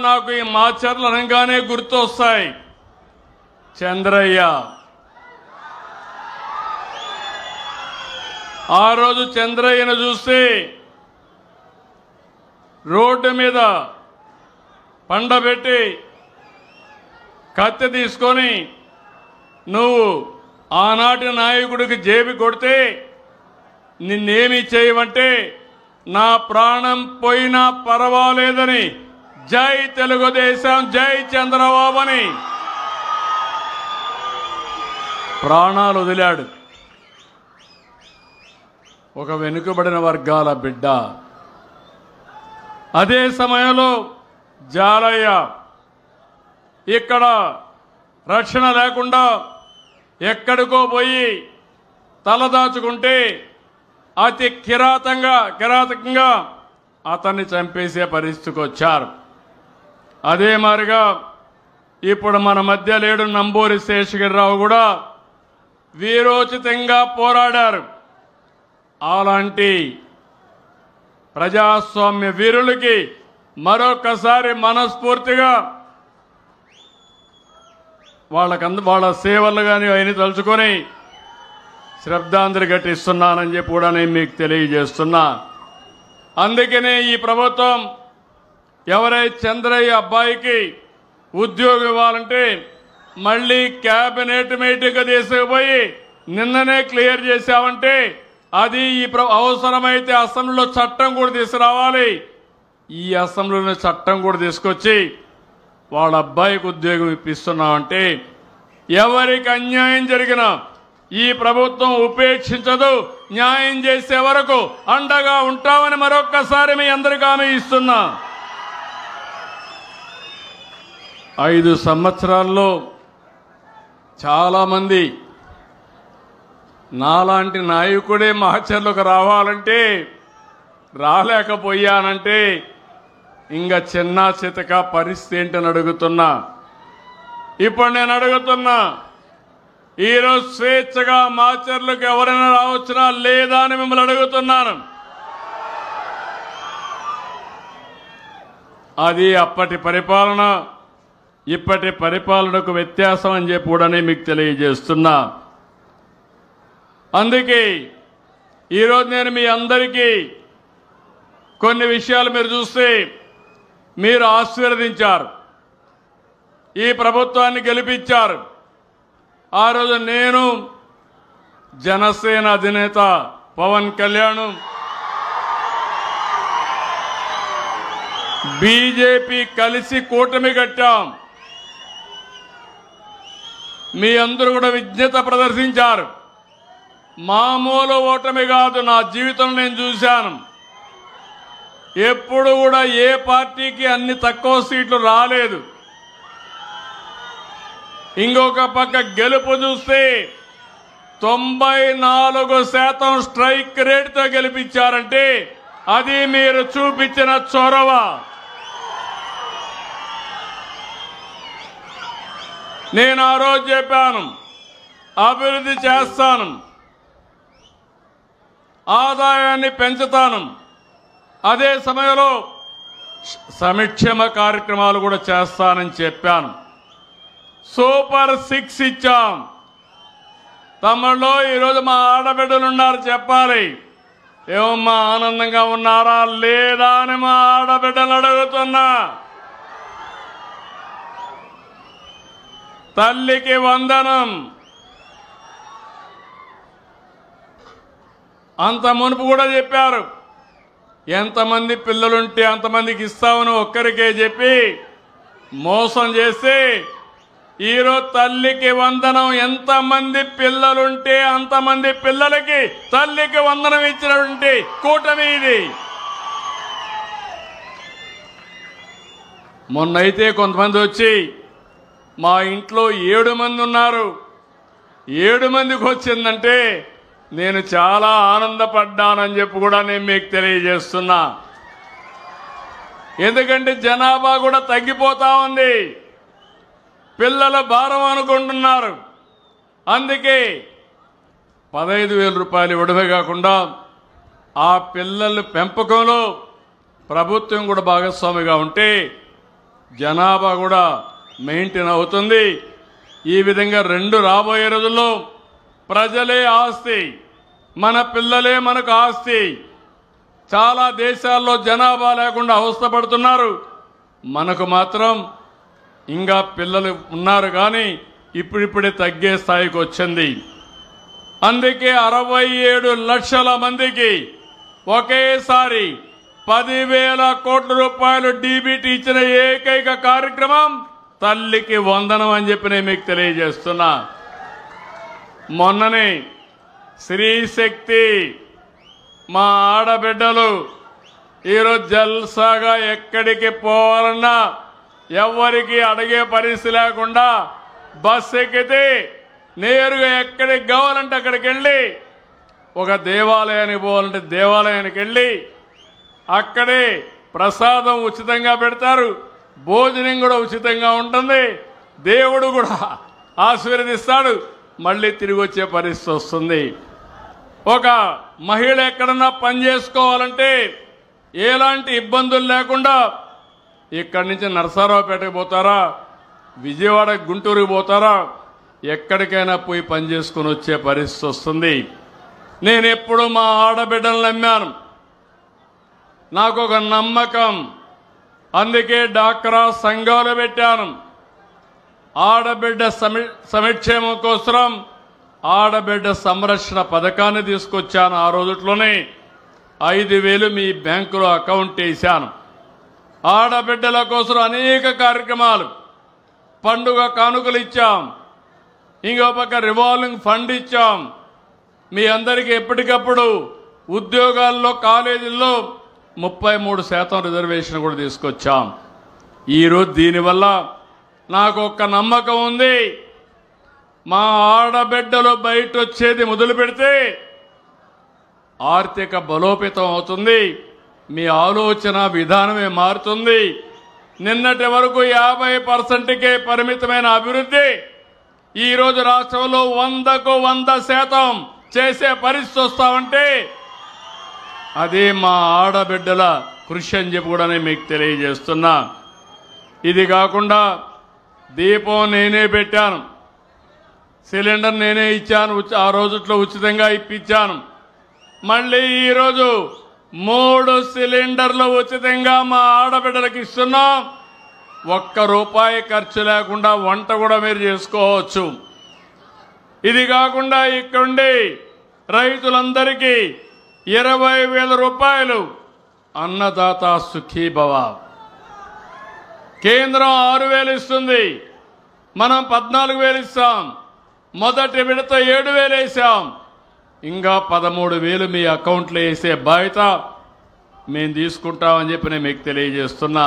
నాకు ఈ మాచర్ల అనగానే గుర్తొస్తాయి. చంద్రయ్య ఆ రోజు చంద్రయ్యను చూస్తే రోడ్డు మీద పండబెట్టి కత్తి తీసుకొని నువ్వు ఆనాటి నాయకుడికి జేబి కొడితే నిన్నేమి చేయమంటే నా ప్రాణం పోయినా పర్వాలేదని జై తెలుగుదేశం జై చంద్రబాబు అని ప్రాణాలు వదిలాడు. ఒక వెనుకబడిన వర్గాల బిడ్డ. అదే సమయంలో జాలయ్య ఇక్కడ రక్షణ లేకుండా ఎక్కడికో పోయి తలదాచుకుంటే అతి కిరాతకంగా అతన్ని చంపేసే పరిస్థితికి వచ్చారు. అదే మాదిరిగా ఇప్పుడు మన మధ్య లేడు నంబూరి శేషగిరిరావు కూడా వీరోచితంగా పోరాడారు. అలాంటి ప్రజాస్వామ్య వీరులకి మరొకసారి మనస్ఫూర్తిగా వాళ్ళ సేవలు కానీ అయిన తలుచుకొని శ్రద్ధాంజలి ఘటిస్తున్నానని చెప్పి కూడా నేను మీకు తెలియజేస్తున్నా. అందుకనే ఈ ప్రభుత్వం ఎవరైతే చంద్రయ్య అబ్బాయికి ఉద్యోగం ఇవ్వాలంటే మళ్ళీ క్యాబినెట్ మీటింగ్ తీసుకుపోయి నిన్ననే క్లియర్ చేశామంటే అది ఈ అవసరమైతే అసెంబ్లీలో చట్టం కూడా తీసుకురావాలి. ఈ అసెంబ్లీలో చట్టం కూడా తీసుకొచ్చి వాళ్ళ అబ్బాయికి ఉద్యోగం ఇప్పిస్తున్నామంటే ఎవరికి అన్యాయం జరిగినా ఈ ప్రభుత్వం ఉపేక్షించదు. న్యాయం చేసే వరకు అండగా ఉంటామని మరొక్కసారి మీ అందరికీ హామీ ఇస్తున్నా. 5 సంవత్సరాల్లో చాలామంది నాలాంటి నాయకుడే మాచర్లకు రావాలంటే రాలేకపోయానంటే ఇంకా చిన్న చితక పరిస్థితి ఏంటని అడుగుతున్నా. ఇప్పుడు నేను అడుగుతున్నా, ఈరోజు స్వేచ్ఛగా మాచర్లకు ఎవరైనా రావచ్చునా లేదా అని మిమ్మల్ని అడుగుతున్నాను. అది అప్పటి పరిపాలన ఇప్పటి పరిపాలనకు వ్యత్యాసం అని చెప్పి కూడా మీకు తెలియజేస్తున్నా. అందుకే ఈరోజు నేను మీ అందరికీ కొన్ని విషయాలు మీరు చూస్తే మీరు ఆశీర్వదించారు, ఈ ప్రభుత్వాన్ని గెలిపించారు. ఆ రోజు నేను జనసేన అధినేత పవన్ కళ్యాణ్, బీజేపీ కలిసి కూటమి కట్టాం. మీ అందరూ కూడా విజ్ఞత ప్రదర్శించారు. మామూలు ఓటమి కాదు, నా జీవితంలో నేను చూశాను. ఎప్పుడు కూడా ఏ పార్టీకి అన్ని తక్కువ సీట్లు రాలేదు. ఇంకొక పక్క గెలుపు చూస్తే 94% స్ట్రైక్ రేట్తో గెలిపించారంటే అది మీరు చూపించిన చొరవ. నేను ఆ రోజు చెప్పాను, అభివృద్ధి చేస్తాను, ఆదాయాన్ని పెంచుతాను, అదే సమయంలో సంక్షేమ కార్యక్రమాలు కూడా చేస్తానని చెప్పాను. సూపర్ 6 ఇచ్చాం. తమలో ఈరోజు మా ఆడబిడ్డలు ఉన్నారు, చెప్పాలి ఏమమ్మా ఆనందంగా ఉన్నారా లేదా అని మా ఆడబిడ్డలు అడుగుతున్నా. తల్లికి వందనం. అంత మునుపు కూడా చెప్పారు, ఎంతమంది పిల్లలుంటే అంతమందికి ఇస్తామని ఒక్కరికే చెప్పి మోసం చేస్తే ఈరోజు తల్లికి వందనం, ఎంతమంది పిల్లలుంటే అంతమంది పిల్లలకి తల్లికి వందనం ఇచ్చినటువంటి కూటమి ఇది. మొన్నైతే కొంతమంది వచ్చి మా ఇంట్లో 7 మంది ఉన్నారు, 7 మందికి వచ్చిందంటే నేను చాలా ఆనందపడ్డానని చెప్పి కూడా నేను మీకు తెలియజేస్తున్నా. ఎందుకంటే జనాభా కూడా తగ్గిపోతా ఉంది, పిల్లల భారం అనుకుంటున్నారు. అందుకే 15,000 రూపాయలు ఇవ్వడమే కాకుండా ఆ పిల్లల పెంపకంలో ప్రభుత్వం కూడా భాగస్వామిగా ఉంటే జనాభా కూడా మెయింటైన్ అవుతుంది. ఈ విధంగా 2 రాబోయే రోజుల్లో ప్రజలే ఆస్తి, మన పిల్లలే మనకు ఆస్తి. చాలా దేశాల్లో జనాభా లేకుండా అవస్థపడుతున్నారు. మనకు మాత్రం ఇంకా పిల్లలు ఉన్నారు కానీ ఇప్పుడిప్పుడే తగ్గే స్థాయికి వచ్చింది. అందుకే 67 లక్షల మందికి ఒకేసారి 10,000 కోట్ల రూపాయలు డీబీటీ ఇచ్చిన ఏకైక కార్యక్రమం తల్లికి వందనం అని చెప్పి నేను మీకు తెలియజేస్తున్నా. మొన్ననే శ్రీశక్తి మా ఆడబిడ్డలు ఈరోజు జల్సాగా ఎక్కడికి పోవాలన్నా ఎవరికి అడిగే పరిస్థితి లేకుండా బస్సు ఎక్కితే నేరుగా ఎక్కడికి కావాలంటే అక్కడికి వెళ్ళి, ఒక దేవాలయానికి పోవాలంటే దేవాలయానికి వెళ్ళి అక్కడే ప్రసాదం ఉచితంగా పెడతారు, భోజనం కూడా ఉచితంగా ఉంటుంది, దేవుడు కూడా ఆశీర్వదిస్తాడు, మళ్ళీ తిరిగి వచ్చే పరిస్థితి వస్తుంది. ఒక మహిళ ఎక్కడన్నా పని చేసుకోవాలంటే ఎలాంటి ఇబ్బందులు లేకుండా ఇక్కడి నుంచి నరసరావుపేటకు పోతారా, విజయవాడ గుంటూరుకు పోతారా, ఎక్కడికైనా పోయి పని చేసుకుని వచ్చే పరిస్థితి వస్తుంది. నేను ఎప్పుడు మా ఆడబిడ్డలు నమ్మాను, నాకు ఒక నమ్మకం, అందుకే డాక్రా సంఘాలు పెట్టాను. ఆడబిడ్డ సంక్షేమం కోసం ఆడబిడ్డ సంరక్షణ పథకాన్ని తీసుకొచ్చాను. ఆ రోజుట్లోనే 5,000 మీ బ్యాంకులో అకౌంట్ వేశాను. ఆడబిడ్డల కోసం అనేక కార్యక్రమాలు, పండుగ కానుకలు ఇచ్చాం, ఇంకో పక్క రివాల్వింగ్ ఫండ్ ఇచ్చాం. మీ అందరికీ ఎప్పటికప్పుడు ఉద్యోగాల్లో కాలేజీల్లో 33% రిజర్వేషన్ కూడా తీసుకొచ్చాం. ఈరోజు దీనివల్ల నాకు ఒక నమ్మకం ఉంది, మా ఆడబిడ్డలు బయట వచ్చేది మొదలు పెడితే ఆర్థిక బలోపేతం అవుతుంది, మీ ఆలోచన విధానమే మారుతుంది. నిన్నటి వరకు 50%కే పరిమితమైన అభివృద్ధి ఈరోజు రాష్ట్రంలో 100కు 100% చేసే పరిస్థితి వస్తామంటే అదే మా ఆడబిడ్డల కృషి అని చెప్పి కూడా నేను మీకు తెలియజేస్తున్నా. ఇది కాకుండా దీపం నేనే పెట్టాను, సిలిండర్ నేనే ఇచ్చాను, ఆ రోజుట్లో ఉచితంగా ఇప్పించాను. మళ్ళీ ఈరోజు 3 సిలిండర్లు ఉచితంగా మా ఆడబిడ్డలకు ఇస్తున్నాం. ₹1 ఖర్చు లేకుండా వంట కూడా మీరు చేసుకోవచ్చు. ఇది కాకుండా ఇక్కడుండి రైతులందరికీ 20,000 రూపాయలు అన్నదాత సుఖీభవ. కేంద్రం 6,000 ఇస్తుంది, మనం 14,000 ఇస్తాం. మొదటి విడత 7,000 వేసాం, ఇంకా 13,000 మీ అకౌంట్లో వేసే బాధ్యత మేము తీసుకుంటామని చెప్పి నేను మీకు తెలియజేస్తున్నా.